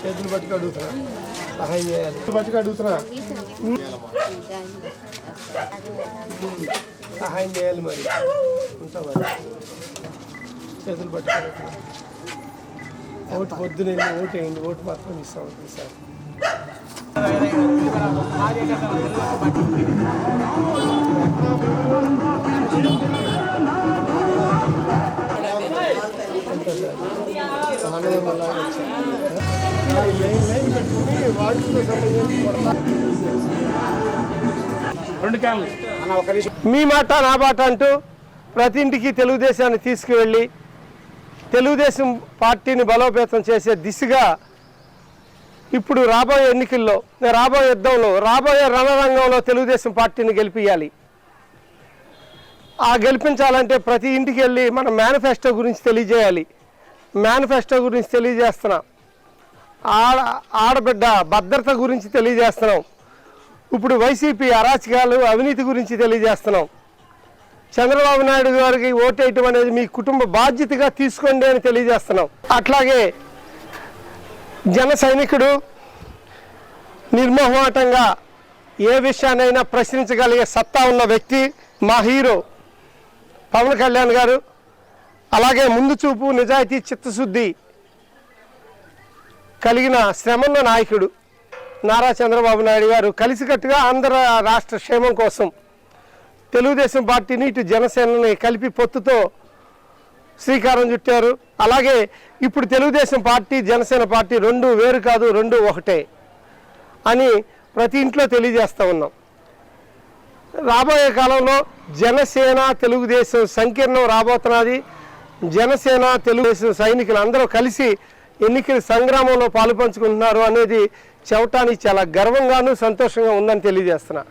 చేతులు పట్టుకు అడుగుతున్నా, సహాయం చేయాలి. పట్టుకు అడుగుతున్నా, సహాయం చేయాలి. మరి ఉంటా మరి చేతులు పట్టుకు అడుగుతున్నా. ఓటు పొద్దున ఓటు వేయండి, ఓటు మాత్రం ఇస్తాం సార్. మీ మాట నా మాట అంటూ ప్రతి ఇంటికి తెలుగుదేశాన్ని తీసుకువెళ్ళి తెలుగుదేశం పార్టీని బలోపేతం చేసే దిశగా ఇప్పుడు రాబోయే ఎన్నికల్లో, రాబోయే యుద్ధంలో, రాబోయే రణరంగంలో తెలుగుదేశం పార్టీని గెలిపించాలి. ఆ గెలిపించాలంటే ప్రతి ఇంటికి వెళ్ళి మన మేనిఫెస్టో గురించి తెలియజేయాలి. మేనిఫెస్టో గురించి తెలియజేస్తున్నాం. ఆడబిడ్డ భద్రత గురించి తెలియజేస్తున్నాం. ఇప్పుడు వైసీపీ అరాచకాలు, అవినీతి గురించి తెలియజేస్తున్నాం. చంద్రబాబు నాయుడు గారికి ఓటేయటం అనేది మీ కుటుంబ బాధ్యతగా తీసుకోండి అని తెలియజేస్తున్నాం. అట్లాగే జన సైనికుడు నిర్మోహమాటంగా ఏ విషయాన్నైనా ప్రశ్నించగలిగే సత్తా ఉన్న వ్యక్తి మా హీరో పవన్ కళ్యాణ్ గారు. అలాగే ముందు చూపు, నిజాయితీ, చిత్తశుద్ధి కలిగిన శ్రమన్న నాయకుడు నారా చంద్రబాబు నాయుడు గారు కలిసికట్టుగా ఆంధ్ర రాష్ట్ర క్షేమం కోసం తెలుగుదేశం పార్టీని ఇటు జనసేనని కలిపి పొత్తుతో శ్రీకారం చుట్టారు. అలాగే ఇప్పుడు తెలుగుదేశం పార్టీ, జనసేన పార్టీ రెండు వేరు కాదు, రెండు ఒకటే అని ప్రతి ఇంట్లో తెలియజేస్తూ ఉన్నాం. రాబోయే కాలంలో జనసేన తెలుగుదేశం సంకీర్ణం రాబోతున్నది. జనసేన తెలుగుదేశం సైనికులు అందరూ కలిసి ఎన్నికల సంగ్రామంలో పాలుపంచుకుంటున్నారు అనేది చెప్పడానికి చాలా గర్వంగాను సంతోషంగా ఉందని తెలియజేస్తున్నా.